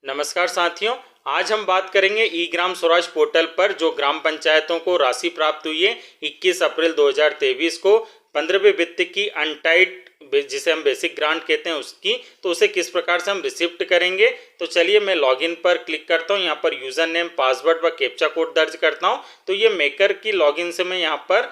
नमस्कार साथियों, आज हम बात करेंगे ई ग्राम स्वराज पोर्टल पर जो ग्राम पंचायतों को राशि प्राप्त हुई है 21 अप्रैल 2023 को 15वें वित्त की अनटाइड जिसे हम बेसिक ग्रांट कहते हैं उसकी, तो उसे किस प्रकार से हम रिसिप्ट करेंगे। तो चलिए मैं लॉगिन पर क्लिक करता हूं, यहाँ पर यूजर नेम, पासवर्ड व कैप्चा कोड दर्ज करता हूं। तो ये मेकर की लॉगिन से मैं यहाँ पर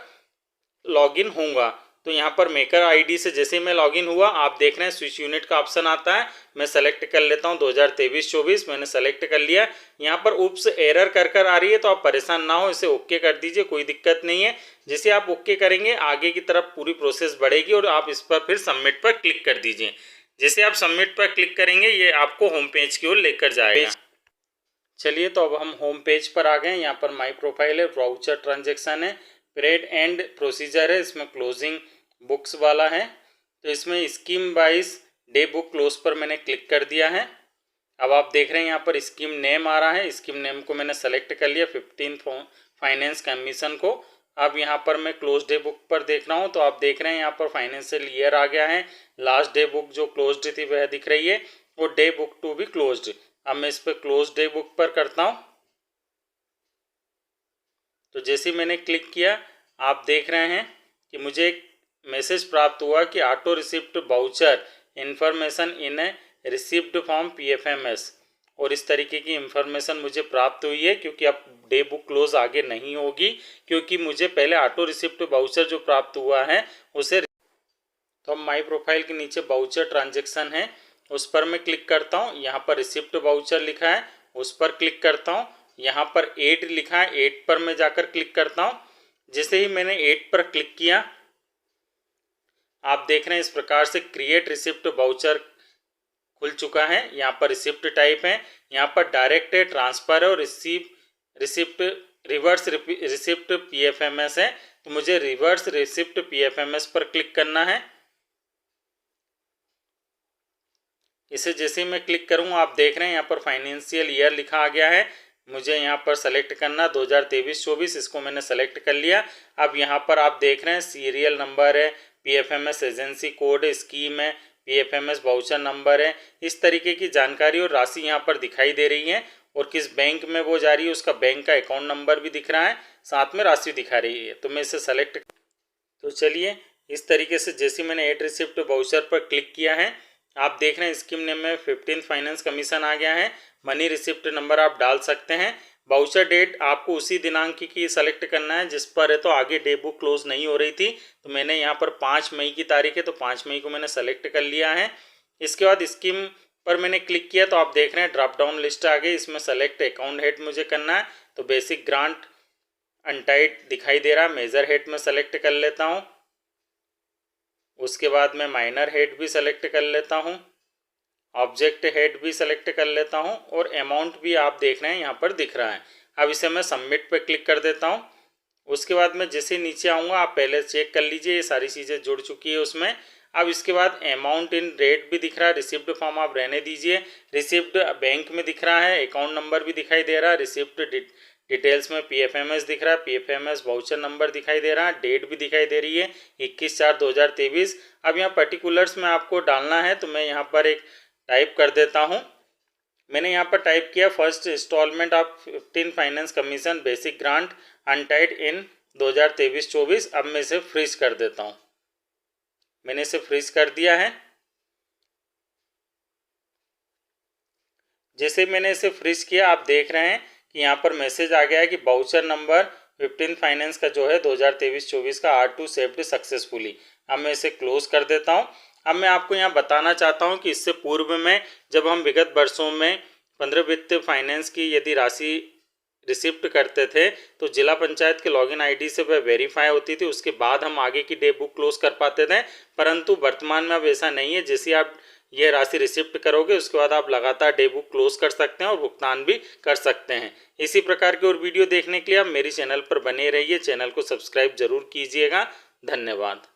लॉगिन होऊंगा। तो यहाँ पर मेकर आईडी से जैसे ही मैं लॉगिन हुआ, आप देख रहे हैं स्विच यूनिट का ऑप्शन आता है। मैं सेलेक्ट कर लेता हूँ 2023-24, मैंने सेलेक्ट कर लिया। यहाँ पर उप्स एरर कर आ रही है, तो आप परेशान ना हो, इसे ओके कर दीजिए, कोई दिक्कत नहीं है। जैसे आप ओके करेंगे आगे की तरफ पूरी प्रोसेस बढ़ेगी और आप इस पर फिर सबमिट पर क्लिक कर दीजिए। जैसे आप सबमिट पर क्लिक करेंगे ये आपको होम पेज की ओर लेकर जाएगा। चलिए तो अब हम होम पेज पर आ गए। यहाँ पर माई प्रोफाइल है, वाउचर ट्रांजेक्शन है, पीरियड एंड प्रोसीजर है, इसमें क्लोजिंग बुक्स वाला है। तो इसमें scheme wise day book close पर मैंने क्लिक कर दिया है। अब आप देख रहे हैं यहाँ पर स्कीम नेम आ रहा है, स्कीम नेम को मैंने सेलेक्ट कर लिया 15 फाइनेंस कमीशन को। अब यहाँ पर मैं क्लोज डे बुक पर देख रहा हूँ, तो आप देख रहे हैं यहाँ पर फाइनेंशियल ईयर आ गया है। लास्ट डे बुक जो क्लोज्ड थी वह दिख रही है और डे बुक टू भी क्लोज्ड। अब मैं इस पर क्लोज डे बुक पर करता हूँ। तो जैसे ही मैंने क्लिक किया, आप देख रहे हैं कि मुझे एक मैसेज प्राप्त हुआ कि auto receipt voucher information in A receipt from PFMS, और इस तरीके की इंफॉर्मेशन मुझे प्राप्त हुई है क्योंकि अब डे बुक क्लोज आगे नहीं होगी, क्योंकि मुझे पहले ऑटो रिसिप्ट वाउचर जो प्राप्त हुआ है उसे। तो अब माई प्रोफाइल के नीचे वाउचर ट्रांजेक्शन है, उस पर मैं क्लिक करता हूँ। यहाँ पर रिसिप्ट वाउचर लिखा है, उस पर क्लिक करता हूँ। यहाँ पर 8 लिखा है, 8 पर मैं जाकर क्लिक करता हूँ। जैसे ही मैंने 8 पर क्लिक किया, आप देख रहे हैं इस प्रकार से क्रिएट रिसिप्ट वाउचर खुल चुका है। यहाँ पर रिसिप्ट टाइप है, यहाँ पर डायरेक्ट है, ट्रांसफर है और रिसिप्ट रिवर्स रिसिप्ट PFMS है। तो मुझे रिवर्स रिसिप्ट PFMS पर क्लिक करना है। इसे जैसे ही मैं क्लिक करूँगा, आप देख रहे हैं यहाँ पर फाइनेंशियल ईयर लिखा आ गया है। मुझे यहाँ पर सेलेक्ट करना 2023-24, इसको मैंने सेलेक्ट कर लिया। अब यहाँ पर आप देख रहे हैं सीरियल नंबर है, PFMS एजेंसी कोड है, स्कीम है, PFMS वाउचर नंबर है। इस तरीके की जानकारी और राशि यहाँ पर दिखाई दे रही है और किस बैंक में वो जा रही है उसका बैंक का अकाउंट नंबर भी दिख रहा है, साथ में राशि दिखा रही है। तो मैं इसे सेलेक्ट, तो चलिए इस तरीके से जैसे मैंने एड रिसिप्ट वाउचर पर क्लिक किया है, आप देख रहे हैं स्कीम नेम में 15 फाइनेंस कमीशन आ गया है। मनी रिसिप्ट नंबर आप डाल सकते हैं। वाउचर डेट आपको उसी दिनांक की सेलेक्ट करना है जिस पर है, तो आगे डे बुक क्लोज नहीं हो रही थी। तो मैंने यहाँ पर 5 मई की तारीख है, तो 5 मई को मैंने सेलेक्ट कर लिया है। इसके बाद स्कीम पर मैंने क्लिक किया, तो आप देख रहे हैं ड्रॉप डाउन लिस्ट आ गई। इसमें सेलेक्ट अकाउंट हेड मुझे करना है, तो बेसिक ग्रांट अनटाइड दिखाई दे रहा है, मेजर हेड में सेलेक्ट कर लेता हूँ। उसके बाद मैं माइनर हेड भी सेलेक्ट कर लेता हूँ, ऑब्जेक्ट हेड भी सेलेक्ट कर लेता हूँ और अमाउंट भी आप देख रहे हैं यहाँ पर दिख रहा है। अब इसे मैं सबमिट पे क्लिक कर देता हूँ। उसके बाद मैं जैसे नीचे आऊँगा, आप पहले चेक कर लीजिए ये सारी चीज़ें जुड़ चुकी है उसमें। अब इसके बाद अमाउंट इन रेट भी दिख रहा है, रिसिप्ट फॉर्म आप रहने दीजिए, रिसिप्ट बैंक में दिख रहा है, अकाउंट नंबर भी दिखाई दे रहा है, रिसिप्ट डिटेल्स में PFMS दिख रहा है, PFMS वाउचर नंबर दिखाई दे रहा है, डेट भी दिखाई दे रही है 21/4/2023। अब यहाँ पर्टिकुलर्स में आपको डालना है, तो मैं यहाँ पर एक टाइप कर देता हूँ। मैंने यहाँ पर टाइप किया first instalment of 15 finance commission basic grant untied in 2023-24। अब मैं इसे फ्रीज कर देता हूँ। मैंने इसे फ्रीज कर दिया है। जैसे मैंने इसे फ्रीज किया, आप देख रहे हैं कि यहाँ पर मैसेज आ गया है कि वाउचर नंबर 15 फाइनेंस का जो है 2023-24 का R2 सेव्ड सक्सेसफुली। अब मैं इसे क्लोज कर देता हूँ। अब मैं आपको यहाँ बताना चाहता हूँ कि इससे पूर्व में जब हम विगत वर्षों में 15 वित्त फाइनेंस की यदि राशि रिसिप्ट करते थे, तो जिला पंचायत के लॉगिन आईडी से वह वेरीफाई होती थी, उसके बाद हम आगे की डे बुक क्लोज कर पाते थे। परंतु वर्तमान में अब ऐसा नहीं है। जैसे आप ये राशि रिसिप्ट करोगे उसके बाद आप लगातार डे बुक क्लोज कर सकते हैं और भुगतान भी कर सकते हैं। इसी प्रकार की और वीडियो देखने के लिए आप मेरी चैनल पर बने रहिए, चैनल को सब्सक्राइब जरूर कीजिएगा। धन्यवाद।